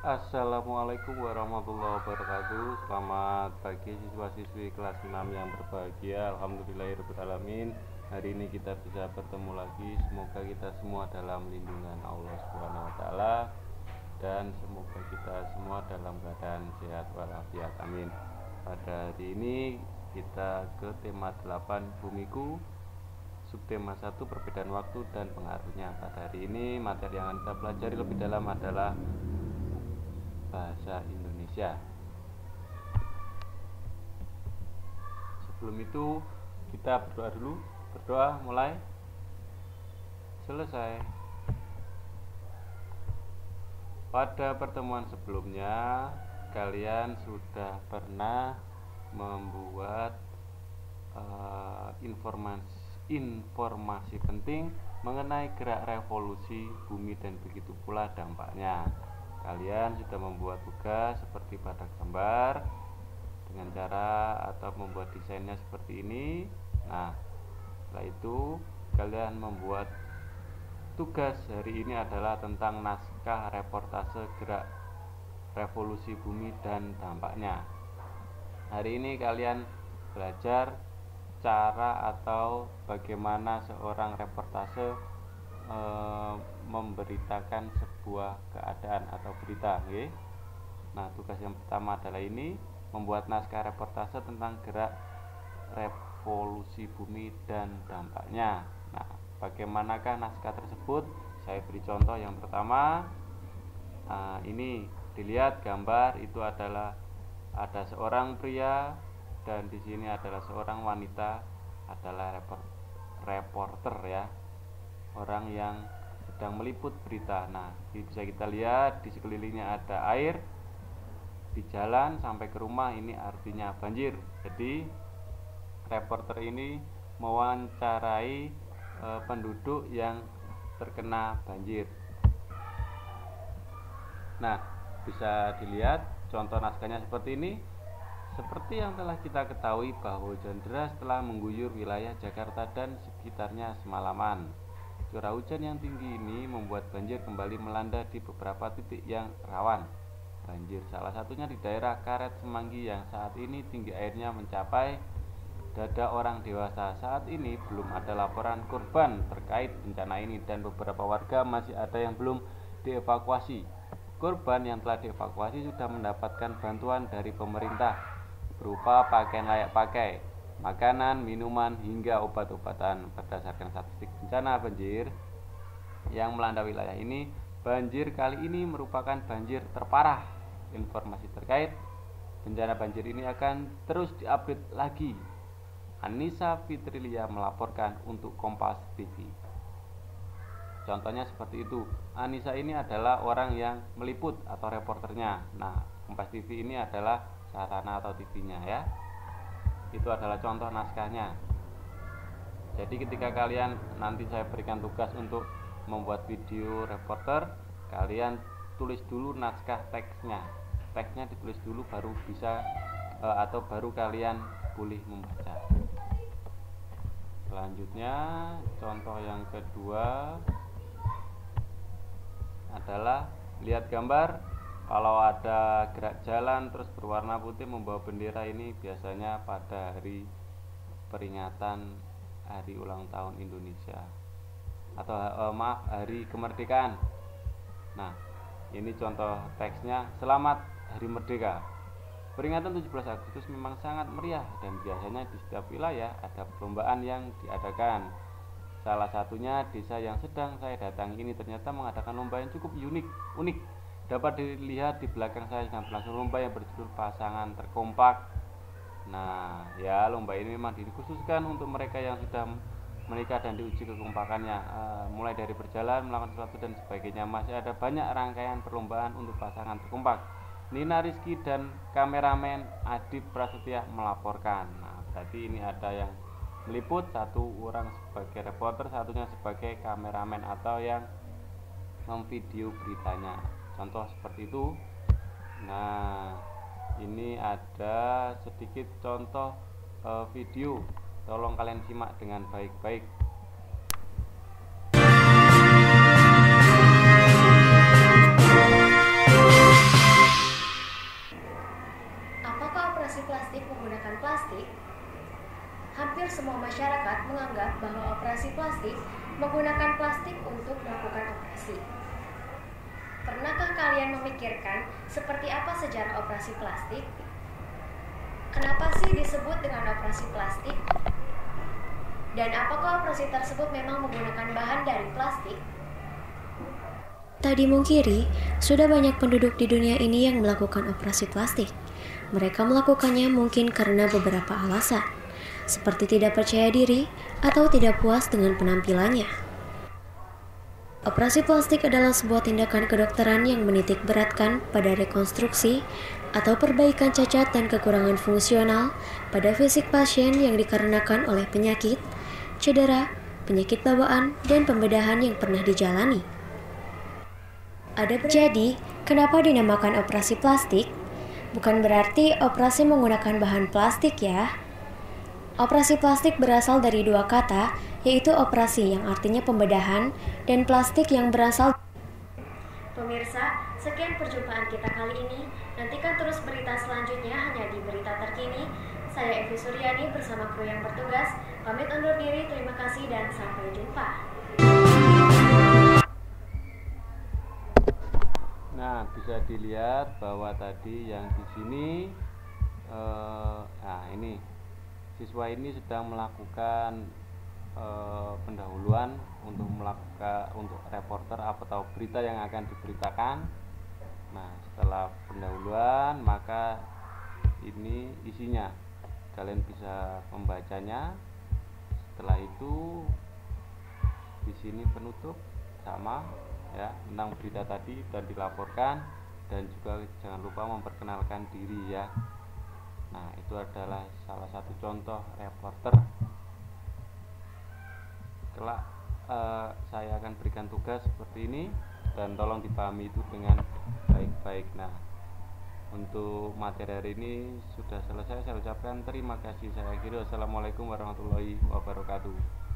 Assalamualaikum warahmatullahi wabarakatuh. Selamat pagi siswa-siswi kelas 6 yang berbahagia. Alhamdulillahirrahmanirrahim. Hari ini kita bisa bertemu lagi. Semoga kita semua dalam lindungan Allah Subhanahu wa taala dan semoga kita semua dalam keadaan sehat walafiat. Amin. Pada hari ini kita ke tema 8 Bumiku. Subtema 1 perbedaan waktu dan pengaruhnya. Pada hari ini materi yang akan kita pelajari lebih dalam adalah bahasa Indonesia. Sebelum itu kita berdoa dulu. Berdoa mulai. Selesai. Pada pertemuan sebelumnya kalian sudah pernah membuat informasi penting mengenai gerak revolusi bumi dan begitu pula dampaknya. Kalian sudah membuat tugas seperti pada gambar dengan cara atau membuat desainnya seperti ini. Nah, setelah itu kalian membuat tugas hari ini adalah tentang naskah reportase gerak revolusi bumi dan dampaknya. Hari ini kalian belajar cara atau bagaimana seorang reportase memberitakan sebuah keadaan atau berita. Okay? Nah, tugas yang pertama adalah ini, membuat naskah reportase tentang gerak revolusi bumi dan dampaknya. Nah, bagaimanakah naskah tersebut? Saya beri contoh yang pertama. Ini dilihat gambar, itu adalah ada seorang pria dan di sini adalah seorang wanita, adalah reporter ya, orang yang sedang meliput berita. Nah, bisa kita lihat di sekelilingnya ada air, di jalan sampai ke rumah ini artinya banjir. Jadi reporter ini mewawancarai penduduk yang terkena banjir. Nah, bisa dilihat contoh naskahnya seperti ini. Seperti yang telah kita ketahui bahwa hujan deras telah mengguyur wilayah Jakarta dan sekitarnya semalaman. Curah hujan yang tinggi ini membuat banjir kembali melanda di beberapa titik yang rawan banjir. Salah satunya di daerah Karet Semanggi yang saat ini tinggi airnya mencapai dada orang dewasa. Saat ini belum ada laporan korban terkait bencana ini dan beberapa warga masih ada yang belum dievakuasi. Korban yang telah dievakuasi sudah mendapatkan bantuan dari pemerintah berupa pakaian layak pakai, makanan, minuman, hingga obat-obatan. Berdasarkan statistik bencana banjir yang melanda wilayah ini, banjir kali ini merupakan banjir terparah. Informasi terkait bencana banjir ini akan terus diupdate lagi. Anissa Fitrilia melaporkan untuk Kompas TV. Contohnya seperti itu. Anissa ini adalah orang yang meliput atau reporternya. Nah, Kompas TV ini adalah sarana atau TV-nya ya. Itu adalah contoh naskahnya. Jadi ketika kalian nanti saya berikan tugas untuk membuat video reporter, kalian tulis dulu naskah teksnya. Teksnya ditulis dulu baru bisa atau baru kalian boleh membaca. Selanjutnya contoh yang kedua adalah lihat gambar. Kalau ada gerak jalan terus berwarna putih membawa bendera, ini biasanya pada hari peringatan hari ulang tahun Indonesia atau hari kemerdekaan. Nah, ini contoh teksnya. Selamat Hari Merdeka. Peringatan 17 Agustus memang sangat meriah dan biasanya di setiap wilayah ada perlombaan yang diadakan. Salah satunya desa yang sedang saya datangi ini ternyata mengadakan lomba yang cukup unik. Dapat dilihat di belakang saya sedang berlangsung lomba yang berjudul Pasangan Terkompak. Nah, ya, lomba ini memang dikhususkan untuk mereka yang sudah menikah dan diuji kekompakannya, mulai dari berjalan, melakukan sesuatu dan sebagainya. Masih ada banyak rangkaian perlombaan untuk pasangan terkompak. Nina Rizky dan kameramen Adip Prasetya melaporkan. Nah, berarti ini ada yang meliput, satu orang sebagai reporter, satunya sebagai kameramen atau yang memvideo beritanya. Contoh seperti itu. Nah, ini ada sedikit contoh video. Tolong kalian simak dengan baik-baik. plastik untuk melakukan operasi. Pernahkah kalian memikirkan seperti apa sejarah operasi plastik? Kenapa sih disebut dengan operasi plastik? Dan apakah operasi tersebut memang menggunakan bahan dari plastik? Tak dimungkiri, sudah banyak penduduk di dunia ini yang melakukan operasi plastik. Mereka melakukannya mungkin karena beberapa alasan, seperti tidak percaya diri atau tidak puas dengan penampilannya. Operasi plastik adalah sebuah tindakan kedokteran yang menitik beratkan pada rekonstruksi atau perbaikan cacat dan kekurangan fungsional pada fisik pasien yang dikarenakan oleh penyakit, cedera, penyakit bawaan, dan pembedahan yang pernah dijalani. Jadi, kenapa dinamakan operasi plastik? Bukan berarti operasi menggunakan bahan plastik ya. Operasi plastik berasal dari dua kata, yaitu operasi yang artinya pembedahan dan plastik yang berasal. Pemirsa, sekian perjumpaan kita kali ini. Nantikan terus berita selanjutnya hanya di Berita Terkini. Saya Evi Suryani bersama kru yang bertugas. Pamit undur diri, terima kasih dan sampai jumpa. Nah, bisa dilihat bahwa tadi yang di sini ini siswa ini sedang melakukan pendahuluan untuk reporter atau berita yang akan diberitakan. Nah, setelah pendahuluan maka ini isinya. Kalian bisa membacanya. Setelah itu di sini penutup sama ya tentang berita tadi dan dilaporkan, dan juga jangan lupa memperkenalkan diri ya. Nah, itu adalah salah satu contoh reporter. Kelak saya akan berikan tugas seperti ini dan tolong dipahami itu dengan baik-baik. Nah, untuk materi hari ini sudah selesai. Saya ucapkan terima kasih. Saya akhiri. Wassalamualaikum warahmatullahi wabarakatuh.